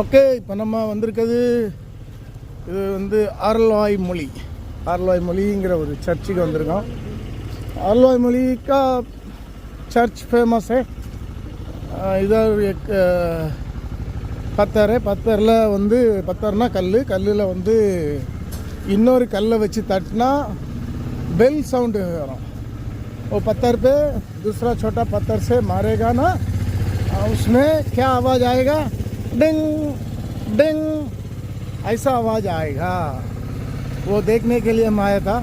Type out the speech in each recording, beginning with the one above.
Okay, இப்போ நம்ம வந்திருக்கிறது இது வந்து आरलवाई मौलीங்கிற ஒரு சர்ச்சுக்கு வந்திருக்கோம். आरलवाई मौली का चर्च फेमस है. इधर एक पत्थर है. पत्थरिல் வந்து பத்தர்னா கல்லில் வந்து இன்னொரு கல்லை வச்சு தட்டினா बेल साउंड वரும். वो पत्थर पे दूसरा छोटा पत्थर से मारेगा ना, उसमें क्या आवाज़ आएगा? डिंग डिंग ऐसा आवाज़ आएगा. वो देखने के लिए हम आया था.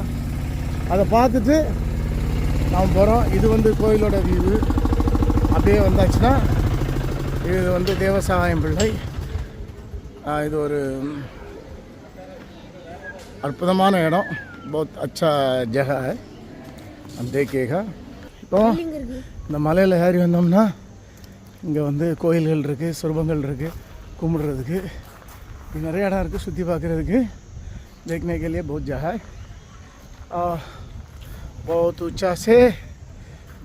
அதை பார்த்துட்டு நாம் போகிறோம். இது வந்து கோயிலோட வியூ. அப்படியே வந்தாச்சுன்னா இது வந்து தேவசகாயம் பிள்ளை. இது ஒரு அற்புதமான இடம். बहुत अच्छा जगह है, हम देखिएगा. இப்போ இந்த மலையில் ஏறி வந்தோம்னா இங்கே வந்து கோயில்கள் இருக்குது, சுரபங்கள் இருக்குது, கும்பிடுறதுக்கு நிறைய இடம் இருக்குது, சுற்றி பார்க்குறதுக்கு. देखने के लिए बहुत जगह है. बहुत ऊंचा से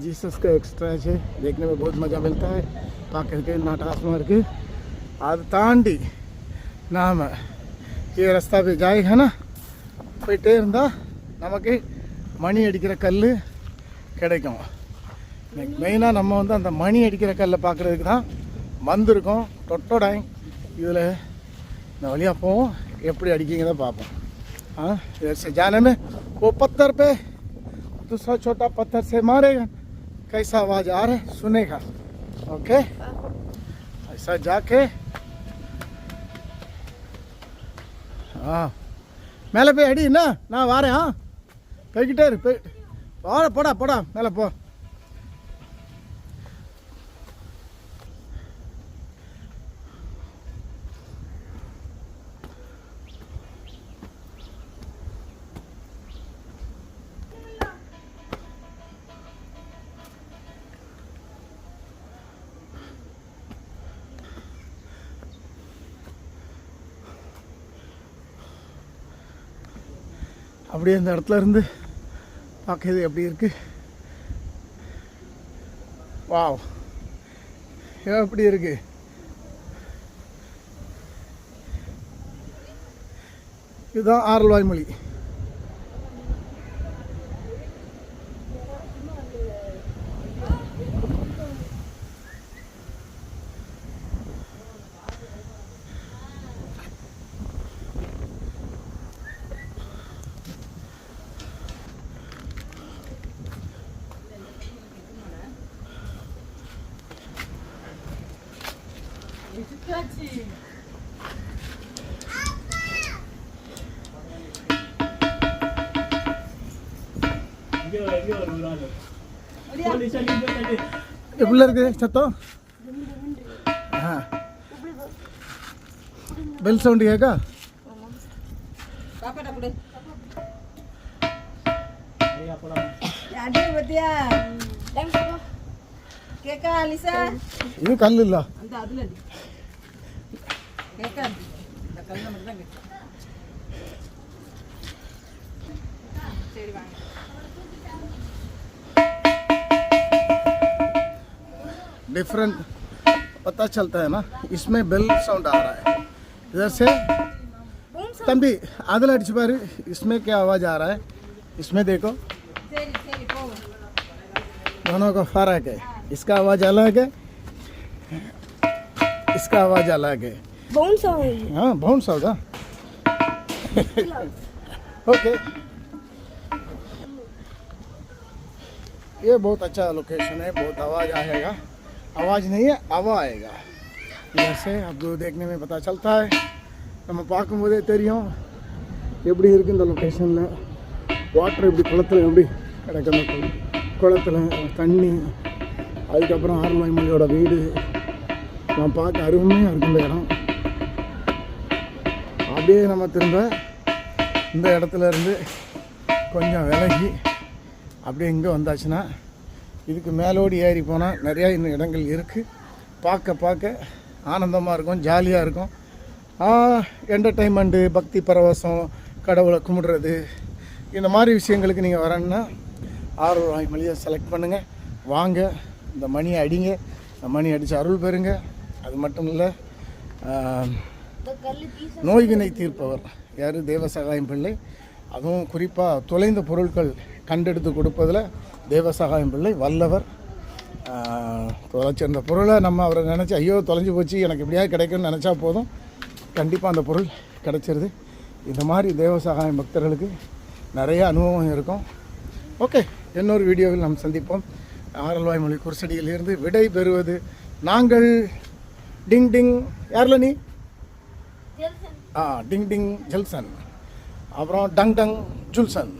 जीसस का एक्स्ट्रा है. देखने में बहुत मज़ा मिलता है. பார்க்கறதுக்கு नाटासமாக இருக்குது. அதை தாண்டி நாம் ये रास्ता पे जाएगा ना, போயிட்டே இருந்தால் நமக்கு மணி அடிக்கிற கல் கிடைக்கும். மெயினாக நம்ம வந்து அந்த மணி அடிக்கிற கல்லை பார்க்குறதுக்கு தான் வந்திருக்கோம். टोटोडाई இதில் இந்த வழியாக போவோம். எப்படி அடிக்கிங்க தான் பார்ப்போம். इधर से जाने में वो पत्थर पे दूसरा छोटा पत्थर से मारेगा, कैसा आवाज़ आ रहा है सुनेगा. ओके, ऐसा जाके மேலே போய் அடி. என்ன நான் வரேன். போய்கிட்டே இரு. போடா மேலே போ. அப்படியே இந்த இடத்துல இருந்து பார்க்குறது எப்படி இருக்கு. வாவ், எப்படி இருக்கு. இதுதான் आरलवाई मौली. எப்படி இருக்கு சத்தம்? பெல் சவுண்ட் கேட்கா? இது கல் இல்ல. डिफरेंट पता चलता है ना. इसमें बेल साउंड आ रहा है. इधर से तंबी आदल अडिச்சு பாரு. इसमें क्या आवाज़ आ रहा है? इसमें देखो, दोनों का फर्क है. इसका आवाज़ अलग है, इसका आवाज़ अलग है. Bounce sound. हाँ, बाउंस साउंड. ओके, ये बहुत अच्छा लोकेशन है. बहुत आवाज़ आएगा. आवाज़ नहीं है, हवा आएगा. जैसे आपको देखने में पता चलता है. நம்ம பார்க்கும்போதே தெரியும் எப்படி இருக்குது இந்த லொக்கேஷனில். வாட்டர் எப்படி குளத்தில் எப்படி கிடக்கும், குளத்தில் தண்ணி. அதுக்கப்புறம் आरलवाई मौलीயோட வீடு நான் பார்க்க அருமையாக இருக்கும் இந்த இடம். அப்படியே நம்ம திரும்ப இந்த இடத்துல இருந்து கொஞ்சம் விலகி அப்படியே இங்கே வந்தாச்சுன்னா இதுக்கு மேலோடி ஏறி போனால் நிறையா இன்னும் இடங்கள் இருக்குது. பார்க்க ஆனந்தமாக இருக்கும், ஜாலியாக இருக்கும். என்டர்டெயின்மெண்ட்டு, பக்தி பரவசம், கடவுளை கும்பிடுறது, இந்த மாதிரி விஷயங்களுக்கு நீங்கள் வரணுன்னா आरलवाई மொழியை செலக்ட் பண்ணுங்கள். வாங்க, இந்த மணியை அடிங்க. இந்த மணி அடித்து அருள் பெறுங்க. அது மட்டும் இல்லை, நோய்வினை தீர்ப்பவர் யார்? தேவசகாயம் பிள்ளை. அதுவும் குறிப்பாக தொலைந்த பொருட்கள் கண்டெடுத்து கொடுப்பதில் தேவசகாயம் பிள்ளை வல்லவர். தொலைச்சிருந்த பொருளை நம்ம அவரை நினச்சி ஐயோ தொலைஞ்சி போச்சு எனக்கு எப்படியாவது கிடைக்கும்னு நினச்சா போதும், கண்டிப்பாக அந்த பொருள் கிடைச்சிருது. இந்த மாதிரி தேவசகாயம் பக்தர்களுக்கு நிறைய அனுபவம் இருக்கும். ஓகே, இன்னொரு வீடியோவில் நாம் சந்திப்போம். ஆரல்வாய்மொழி குருசடியிலிருந்து விடை பெறுவது நாங்கள். டிங் டிங். யாரில் நீ? டிங் டிங் ஜெல்சன். அப்புறம் டங் டங் ஜுல்சன்.